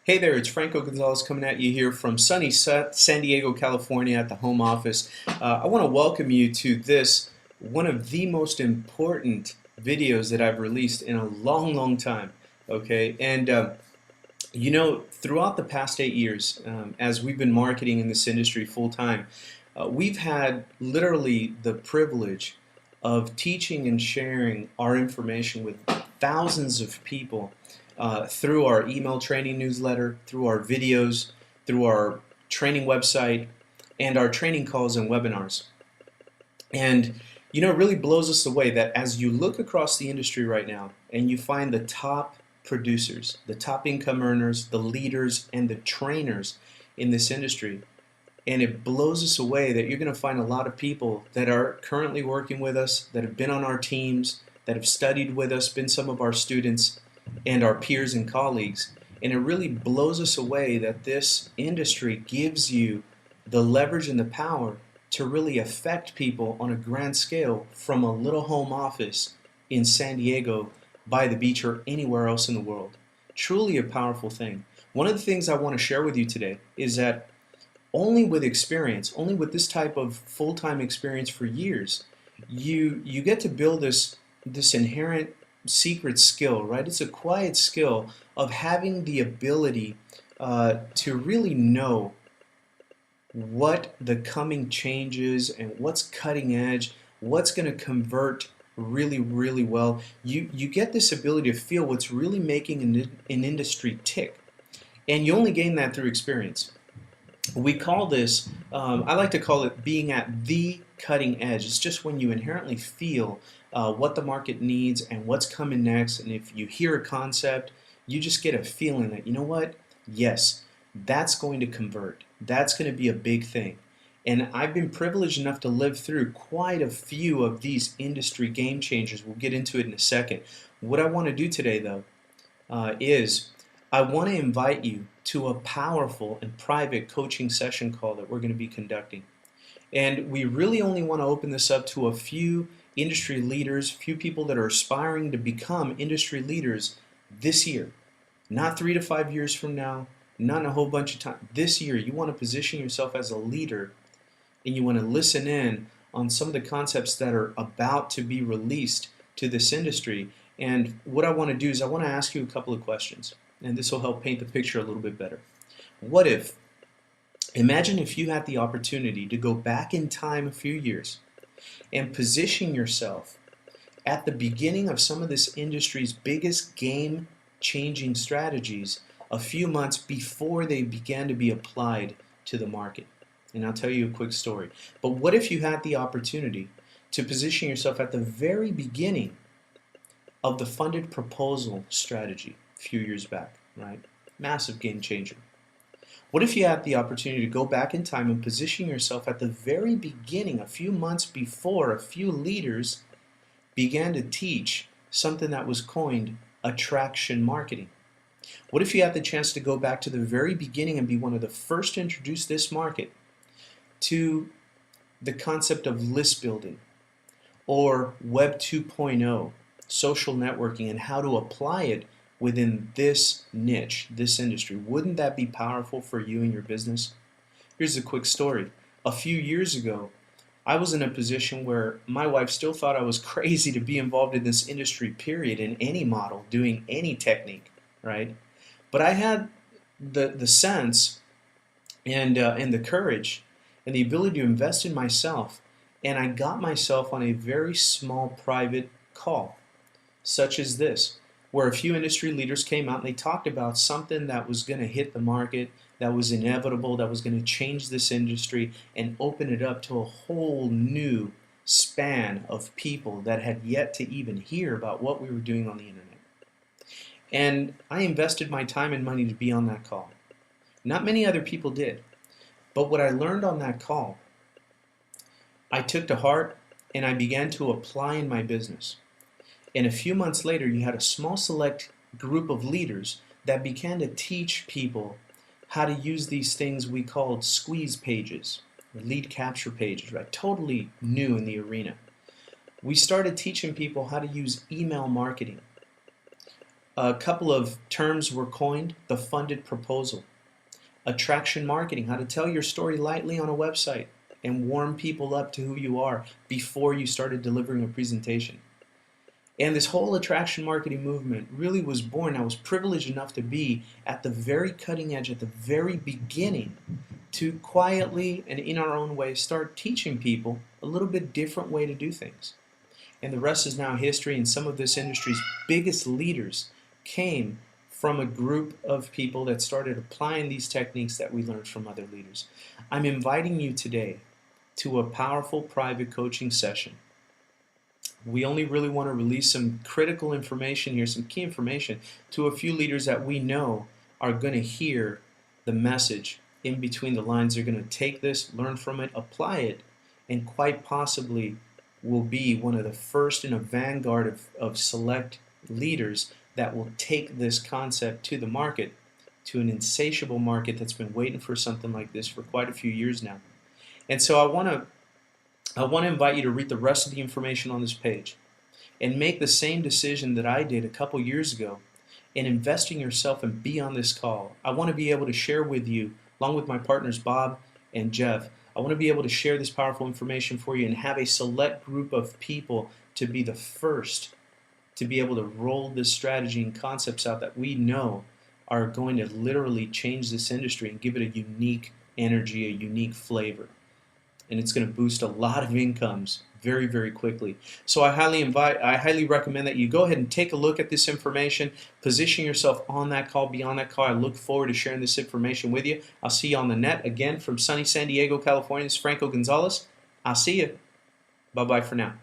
Hey there, it's Franco Gonzalez coming at you here from sunny San Diego, California at the home office. I want to welcome you to this, one of the most important videos that I've released in a long, long time. Okay, and throughout the past 8 years, as we've been marketing in this industry full time, we've had literally the privilege of teaching and sharing our information with thousands of people through our email training newsletter, through our videos, through our training website, and our training calls and webinars. And it really blows us away that as you look across the industry right now and you find the top producers, the top income earners, the leaders, and the trainers in this industry, and it blows us away that you're going to find a lot of people that are currently working with us, that have been on our teams, that have studied with us, been some of our students, and our peers and colleagues. And it really blows us away that this industry gives you the leverage and the power to really affect people on a grand scale from a little home office in San Diego, by the beach, or anywhere else in the world. Truly a powerful thing. One of the things I want to share with you today is that only with experience, only with this type of full-time experience for years, you get to build this inherent secret skill, right? It's a quiet skill of having the ability to really know what the coming changes and what's cutting edge, what's going to convert really, really well. You get this ability to feel what's really making an industry tick, and you only gain that through experience. We call this, I like to call it being at the cutting edge. It's just when you inherently feel what the market needs and what's coming next, and if you hear a concept, you just get a feeling that, you know what, yes, that's going to convert. That's going to be a big thing. And I've been privileged enough to live through quite a few of these industry game changers. We'll get into it in a second. What I want to do today, though, is I want to invite you to a powerful and private coaching session call that we're going to be conducting. And we really only want to open this up to a few industry leaders, few people that are aspiring to become industry leaders this year. Not 3 to 5 years from now, not in a whole bunch of time. This year, you want to position yourself as a leader, and you want to listen in on some of the concepts that are about to be released to this industry. And what I want to do is I want to ask you a couple of questions, and this will help paint the picture a little bit better. What if, imagine if you had the opportunity to go back in time a few years and position yourself at the beginning of some of this industry's biggest game-changing strategies a few months before they began to be applied to the market. And I'll tell you a quick story. But what if you had the opportunity to position yourself at the very beginning of the funded proposal strategy a few years back, right? Massive game changer. What if you had the opportunity to go back in time and position yourself at the very beginning, a few months before a few leaders began to teach something that was coined attraction marketing? What if you had the chance to go back to the very beginning and be one of the first to introduce this market to the concept of list building or Web 2.0, social networking, and how to apply it within this niche, this industry? Wouldn't that be powerful for you and your business? Here's a quick story. A few years ago, I was in a position where my wife still thought I was crazy to be involved in this industry, period, in any model, doing any technique, right? But I had the sense and the courage and the ability to invest in myself, and I got myself on a very small private call, such as this, where a few industry leaders came out and they talked about something that was going to hit the market, that was inevitable, that was going to change this industry and open it up to a whole new span of people that had yet to even hear about what we were doing on the internet. And I invested my time and money to be on that call. Not many other people did. But what I learned on that call, I took to heart and I began to apply in my business. And a few months later, you had a small select group of leaders that began to teach people how to use these things we called squeeze pages, or lead capture pages, right? Totally new in the arena. We started teaching people how to use email marketing. A couple of terms were coined: the funded proposal, attraction marketing, how to tell your story lightly on a website and warm people up to who you are before you started delivering a presentation. And this whole attraction marketing movement really was born. I was privileged enough to be at the very cutting edge, at the very beginning, to quietly and in our own way start teaching people a little bit different way to do things. And the rest is now history, and some of this industry's biggest leaders came from a group of people that started applying these techniques that we learned from other leaders. I'm inviting you today to a powerful private coaching session. We only really want to release some critical information here, some key information, to a few leaders that we know are going to hear the message in between the lines. They're going to take this, learn from it, apply it, and quite possibly will be one of the first in a vanguard of select leaders that will take this concept to the market, to an insatiable market that's been waiting for something like this for quite a few years now. And so I want to invite you to read the rest of the information on this page and make the same decision that I did a couple years ago in investing yourself and be on this call. I want to be able to share with you, along with my partners Bob and Jeff, I want to be able to share this powerful information for you and have a select group of people to be the first to be able to roll this strategy and concepts out that we know are going to literally change this industry and give it a unique energy, a unique flavor. And it's going to boost a lot of incomes very, very quickly. So I highly recommend that you go ahead and take a look at this information, position yourself on that call, be on that call. I look forward to sharing this information with you. I'll see you on the net. Again, from sunny San Diego, California, it's Franco Gonzalez. I'll see you. Bye-bye for now.